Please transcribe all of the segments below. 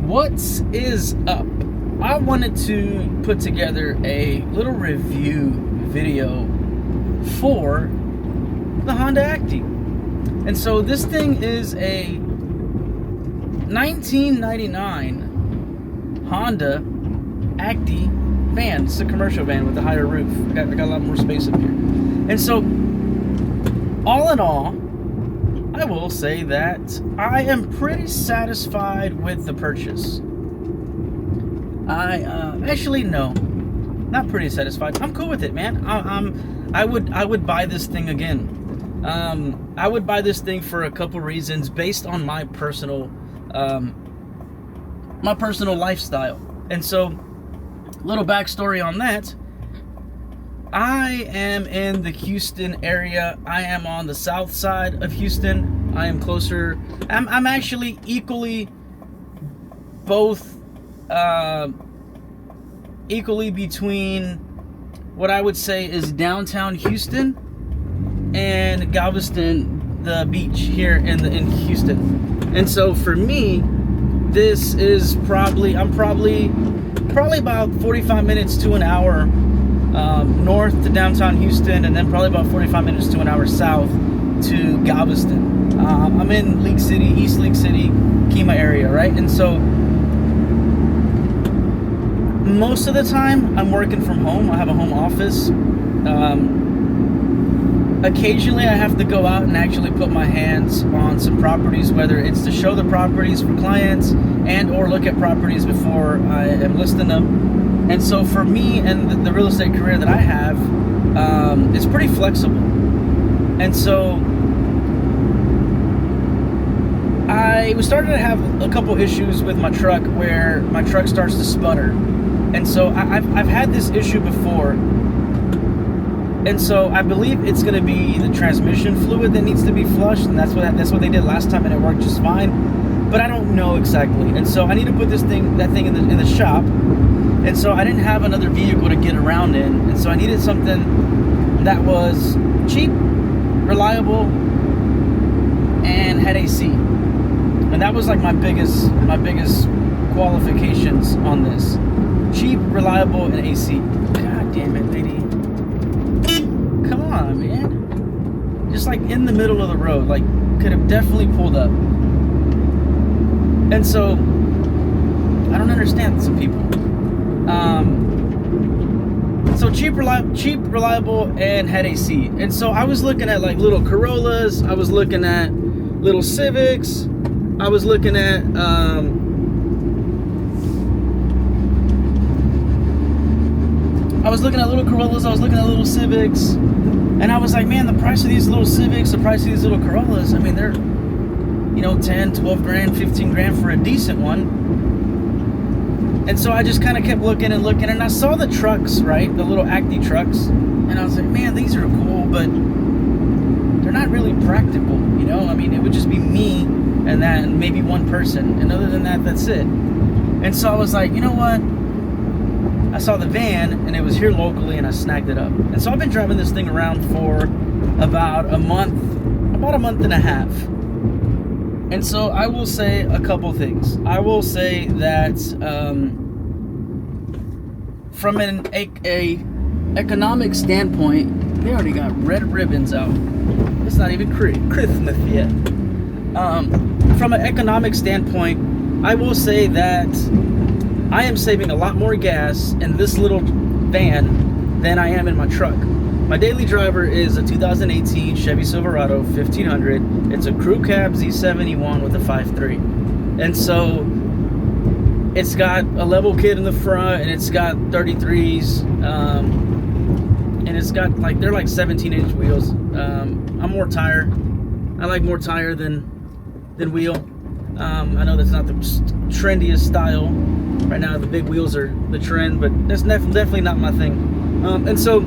What is up? I wanted to put together a little review video for the Honda Acty. And so this thing is a 1999 Honda Acty van. It's a commercial van with a higher roof. I got a lot more space up here. And so, all in all, I will say that I am pretty satisfied with the purchase. Actually, no, not pretty satisfied. I'm cool with it, man. I would buy this thing again. I would buy this thing for a couple reasons based on my personal lifestyle. And so, little backstory on that. I am in the Houston area. I am on the south side of Houston. I am closer. I'm actually equally between what I would say is downtown Houston and Galveston, the beach here in Houston. And so for me, this is I'm probably about 45 minutes to an hour north to downtown Houston, and then probably about 45 minutes to an hour south to Galveston. I'm in League City, East League City, Kemah area, right? And so most of the time I'm working from home. I have a home office. Occasionally I have to go out and actually put my hands on some properties, whether it's to show the properties for clients and or look at properties before I am listing them. And so for me and the real estate career that I have, it's pretty flexible. And so I started to have a couple issues with my truck where my truck starts to sputter. And so I've had this issue before. And so I believe it's going to be the transmission fluid that needs to be flushed, and that's what they did last time, and it worked just fine. But I don't know exactly. And so I need to put that thing in the shop. And so I didn't have another vehicle to get around in. And so I needed something that was cheap, reliable, and had AC. And that was like my biggest qualifications on this. Cheap, reliable, and AC. God damn it, lady. Come on, man. Just like in the middle of the road. Like, could have definitely pulled up. And so, I don't understand some people. So cheap, reliable, and had AC. And so I was looking at like little Corollas. I was looking at little Civics. I was looking at little Corollas. I was looking at little Civics. And I was like, man, the price of these little Civics, the price of these little Corollas, I mean, they're, 10, 12 grand, 15 grand for a decent one. And so I just kind of kept looking, and I saw the trucks, right? The little Acty trucks. And I was like, man, these are cool, but they're not really practical, I mean, it would just be me and that, and maybe one person. And other than that, that's it. And so I was like, you know what? I saw the van, and it was here locally, and I snagged it up. And so I've been driving this thing around for about a month and a half. And so I will say a couple things. I will say that from an economic standpoint, they already got red ribbons out. It's not even Christmas yet. From an economic standpoint, I will say that I am saving a lot more gas in this little van than I am in my truck. My daily driver is a 2018 Chevy Silverado 1500. It's a crew cab Z71 with a 5.3. And so it's got a level kit in the front, and it's got 33s. And it's got they're like 17-inch wheels. I'm more tire. I like more tire than wheel. I know that's not the trendiest style. Right now the big wheels are the trend, but that's definitely not my thing. And so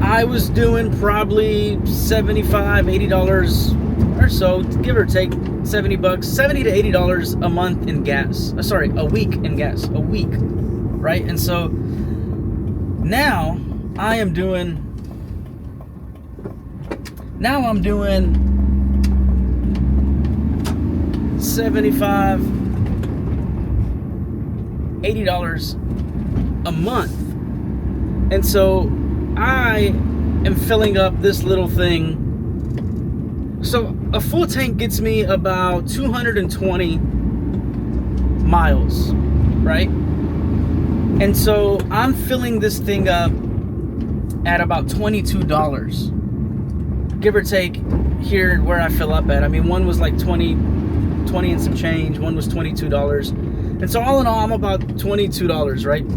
I was doing probably $75, $80 or so, give or take $70, $70 to $80 a month in gas. A week in gas, a week, right? And so now I'm doing $75, $80 a month. And so I am filling up this little thing. So a full tank gets me about 220 miles, right? And so I'm filling this thing up at about $22, give or take, here where I fill up at. I mean, one was like 20 and some change, one was $22. And so all in all, I'm about $22, right,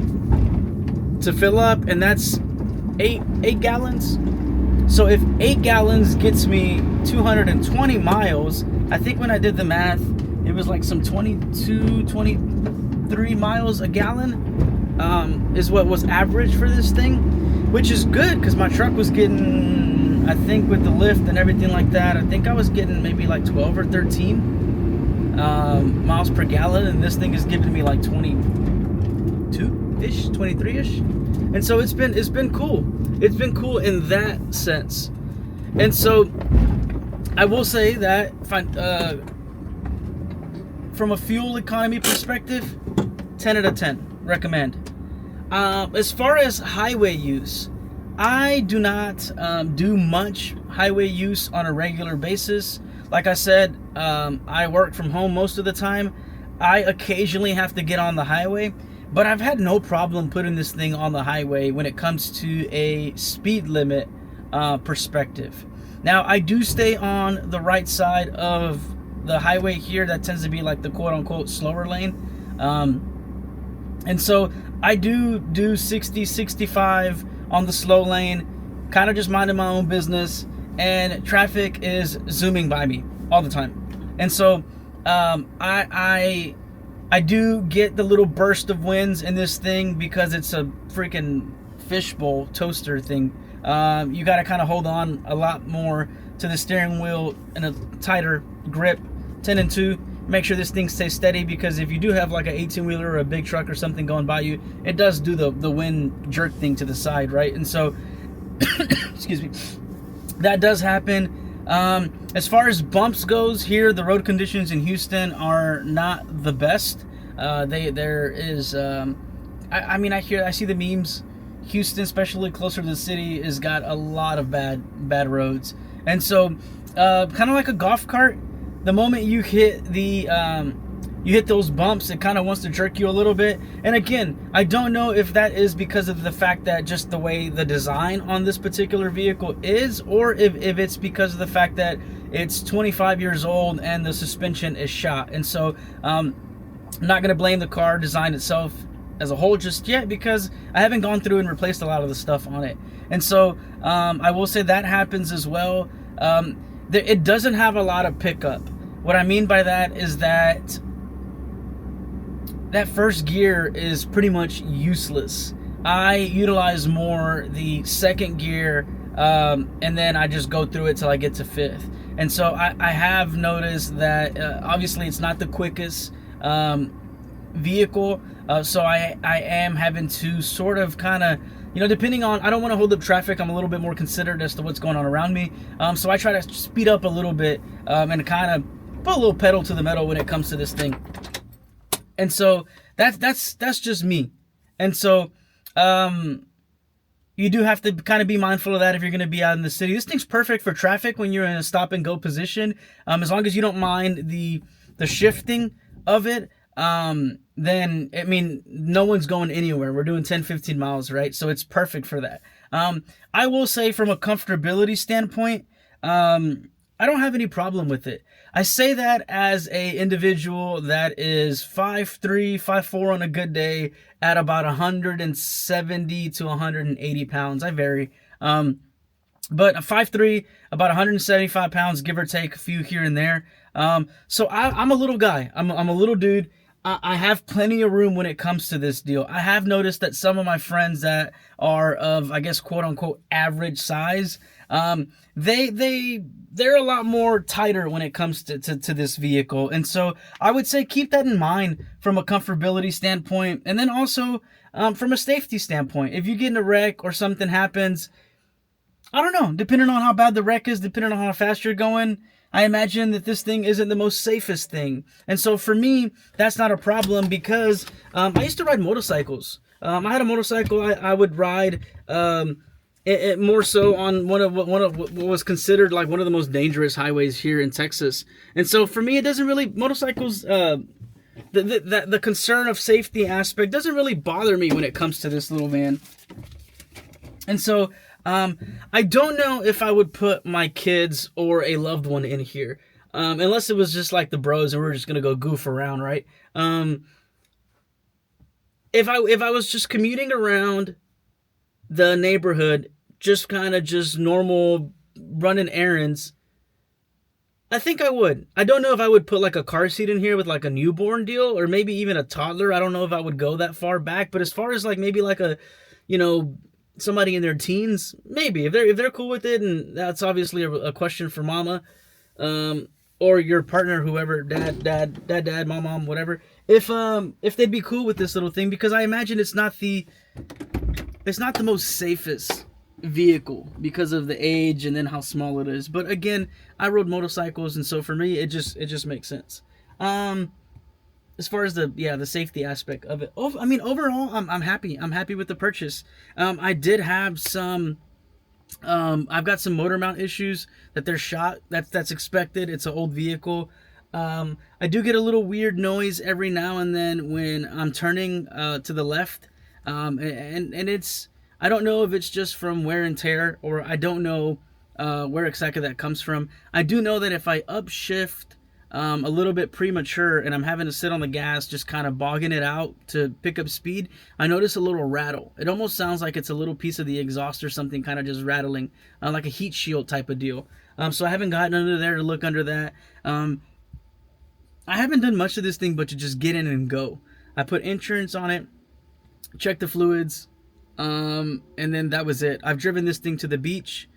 to fill up, and that's eight gallons. So if 8 gallons gets me 220 miles, I think when I did the math, it was like some 23 miles a gallon is what was average for this thing, which is good because my truck was getting, I think with the lift and everything like that, I think I was getting maybe like 12 or 13 miles per gallon, and this thing is giving me like 22-ish, 23-ish. And so it's been cool. It's been cool in that sense. And so I will say that from a fuel economy perspective, 10 out of 10, recommend. As far as highway use, I do not do much highway use on a regular basis. Like I said, I work from home most of the time. I occasionally have to get on the highway, but I've had no problem putting this thing on the highway when it comes to a speed limit perspective. Now, I do stay on the right side of the highway here. That tends to be like the quote-unquote slower lane. And so I do 60, 65 on the slow lane, kind of just minding my own business, and traffic is zooming by me all the time. And so I do get the little burst of winds in this thing because it's a freaking fishbowl toaster thing. You got to kind of hold on a lot more to the steering wheel in a tighter grip, 10 and 2. Make sure this thing stays steady, because if you do have like an 18-wheeler or a big truck or something going by you, it does do the wind jerk thing to the side, right? And so, excuse me, that does happen. As far as bumps goes here, the road conditions in Houston are not the best. There is, I see the memes. Houston, especially closer to the city, has got a lot of bad roads. And so, kind of like a golf cart, the moment you hit you hit those bumps, it kind of wants to jerk you a little bit. And again, I don't know if that is because of the fact that just the way the design on this particular vehicle is, or if it's because of the fact that it's 25 years old and the suspension is shot. And so I'm not going to blame the car design itself as a whole just yet, because I haven't gone through and replaced a lot of the stuff on it. And so I will say that happens as well. It doesn't have a lot of pickup. What I mean by that is that first gear is pretty much useless. I utilize more the second gear, and then I just go through it till I get to fifth. And so I have noticed that obviously it's not the quickest vehicle, so I am having to sort of kind of, depending on, I don't want to hold up traffic. I'm a little bit more considerate as to what's going on around me. So I try to speed up a little bit and kind of put a little pedal to the metal when it comes to this thing. And so that's just me. And so you do have to kind of be mindful of that if you're going to be out in the city. This thing's perfect for traffic when you're in a stop and go position. As long as you don't mind the shifting of it, then, no one's going anywhere. We're doing 10, 15 miles, right? So it's perfect for that. I will say from a comfortability standpoint, I don't have any problem with it. I say that as a individual that is 5'3", 5'4" on a good day, at about 170 to 180 pounds. I vary. But a 5'3", about 175 pounds, give or take a few here and there. So I'm a little guy. I'm a little dude. I have plenty of room when it comes to this deal. I have noticed that some of my friends that are of, I guess, quote unquote average size, they're a lot more tighter when it comes to this vehicle. And so I would say keep that in mind from a comfortability standpoint, and then also from a safety standpoint. If you get in a wreck or something happens, I don't know, depending on how bad the wreck is, depending on how fast you're going, I imagine that this thing isn't the most safest thing. And so for me, that's not a problem because I used to ride motorcycles. I had a motorcycle I would ride more so on one of what was considered like one of the most dangerous highways here in Texas. And so for me, it doesn't really motorcycles. The concern of safety aspect doesn't really bother me when it comes to this little van. And so I don't know if I would put my kids or a loved one in here, unless it was just like the bros and we are just gonna go goof around, right? If I was just commuting around the neighborhood, just kind of just normal running errands, I think I would. I don't know if I would put like a car seat in here with like a newborn deal or maybe even a toddler. I don't know if I would go that far back, but as far as like maybe like a, you know, somebody in their teens, maybe if they're cool with it, and that's obviously a question for mama, or your partner, whoever, dad, mom, whatever. If they'd be cool with this little thing, because I imagine it's not the most safest vehicle because of the age and then how small it is. But again, I rode motorcycles, and so for me, it just makes sense. As far as the safety aspect of it, I mean overall, I'm happy. I'm happy with the purchase. I did have some. I've got some motor mount issues that they're shot. That's expected. It's an old vehicle. I do get a little weird noise every now and then when I'm turning to the left, and it's, I don't know if it's just from wear and tear, or I don't know where exactly that comes from. I do know that if I upshift a little bit premature and I'm having to sit on the gas, just kind of bogging it out to pick up speed, I notice a little rattle. It almost sounds like it's a little piece of the exhaust or something kind of just rattling, like a heat shield type of deal. So I haven't gotten under there to look under that. I haven't done much of this thing but to just get in and go. I put insurance on it, check the fluids, and then that was it. I've driven this thing to the beach.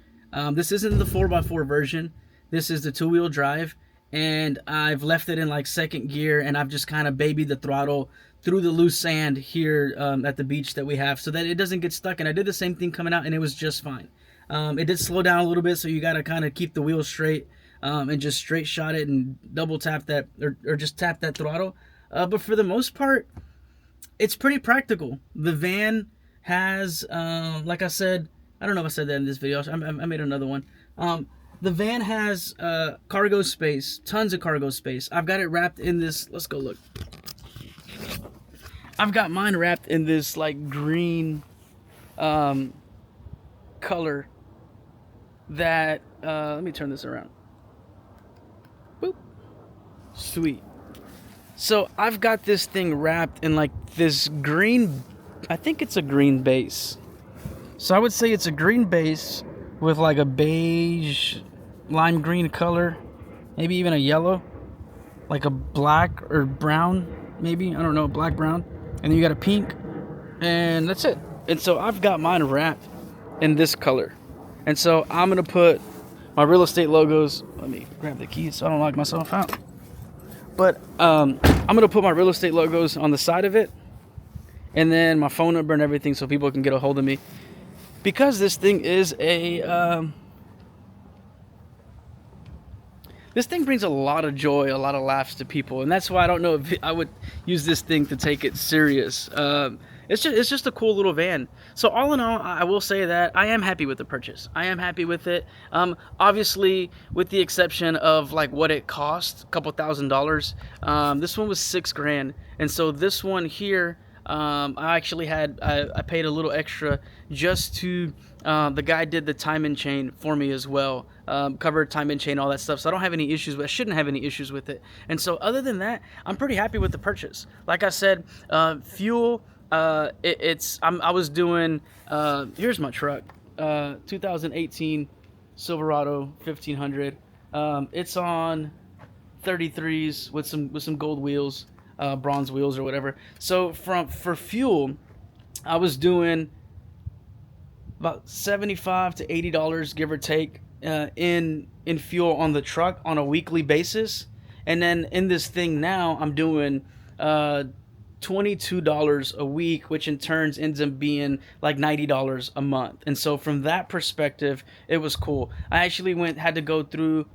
This isn't the 4x4 version. This is the 2-wheel drive, and I've left it in like second gear, and I've just kind of babied the throttle through the loose sand here at the beach that we have so that it doesn't get stuck. And I did the same thing coming out, and it was just fine. It did slow down a little bit, so you got to kind of keep the wheel straight and just straight shot it and double tap that or just tap that throttle. But for the most part, it's pretty practical. The van has, like I said, I don't know if I said that in this video. I made another one. The van has cargo space, tons of cargo space. I've got it wrapped in this, let's go look. I've got mine wrapped in this like green color that, let me turn this around. Boop. Sweet. So I've got this thing wrapped in like this green, I think it's a green base. So I would say it's a green base with like a beige, lime green color, maybe even a yellow, like a black or brown, maybe, I don't know, black, brown. And then you got a pink, and that's it. And so I've got mine wrapped in this color. And so I'm gonna put my real estate logos, let me grab the keys so I don't lock myself out. But I'm gonna put my real estate logos on the side of it, and then my phone number and everything so people can get a hold of me. Because this thing is this thing brings a lot of joy, a lot of laughs to people, and that's why I don't know if I would use this thing to take it serious. It's just a cool little van. So all in all, I will say that I am happy with the purchase. I am happy with it. Obviously, with the exception of like what it cost, a couple $1,000s. This one was $6,000, and so this one here, I actually had I paid a little extra just to the guy did the time and chain for me as well, covered time and chain, all that stuff, so I don't have any issues with, I shouldn't have any issues with it. And so other than that, I'm pretty happy with the purchase. Like I said, fuel, I was doing, here's my truck, 2018 Silverado 1500. It's on 33s with some gold wheels, bronze wheels or whatever. So for fuel, I was doing about $75 to $80, give or take, in fuel on the truck on a weekly basis. And then in this thing now, I'm doing $22 a week, which in turns ends up being like $90 a month. And so from that perspective, it was cool. I actually had to go through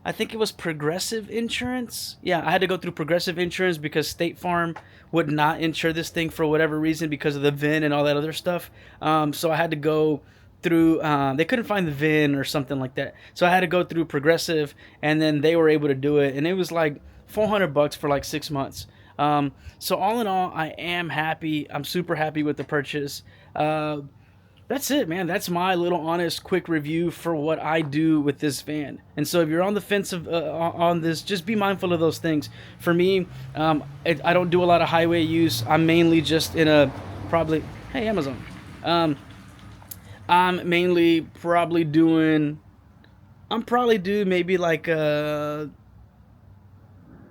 I think it was Progressive Insurance. Yeah, I had to go through Progressive Insurance because State Farm would not insure this thing for whatever reason because of the VIN and all that other stuff. So I had to go through. They couldn't find the VIN or something like that. So I had to go through Progressive, and then they were able to do it, and it was like $400 for like 6 months. So all in all, I am happy. I'm super happy with the purchase. That's it, man. That's my little honest, quick review for what I do with this van. And so if you're on the fence on this, just be mindful of those things. For me, I don't do a lot of highway use. I'm mainly just in a probably, hey, Amazon. I'm mainly probably doing, I'm probably do maybe like a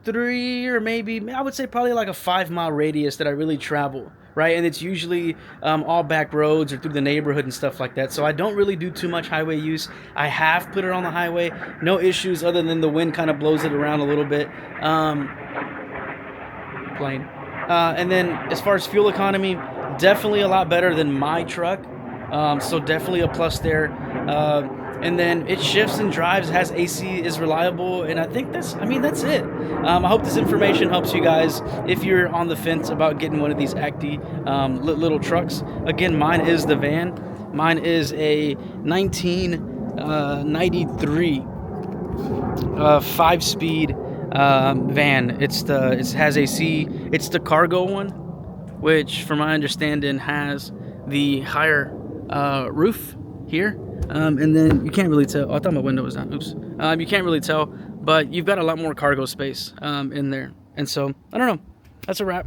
3 or maybe, I would say probably like a 5 mile radius that I really travel. Right, and it's usually all back roads or through the neighborhood and stuff like that. So I don't really do too much highway use. I have put it on the highway, no issues other than the wind kind of blows it around a little bit. Plane. And then as far as fuel economy, definitely a lot better than my truck. So definitely a plus there. And then it shifts and drives, has AC, is reliable, and I think that's it. I hope this information helps you guys if you're on the fence about getting one of these Acty little trucks. Again, mine is the van. Mine is a 1993 5-speed van. It has AC. It's the cargo one, which, from my understanding, has the higher roof here. And then you can't really tell. Oh, I thought my window was down. Oops. You can't really tell, but you've got a lot more cargo space in there. And so, I don't know. That's a wrap.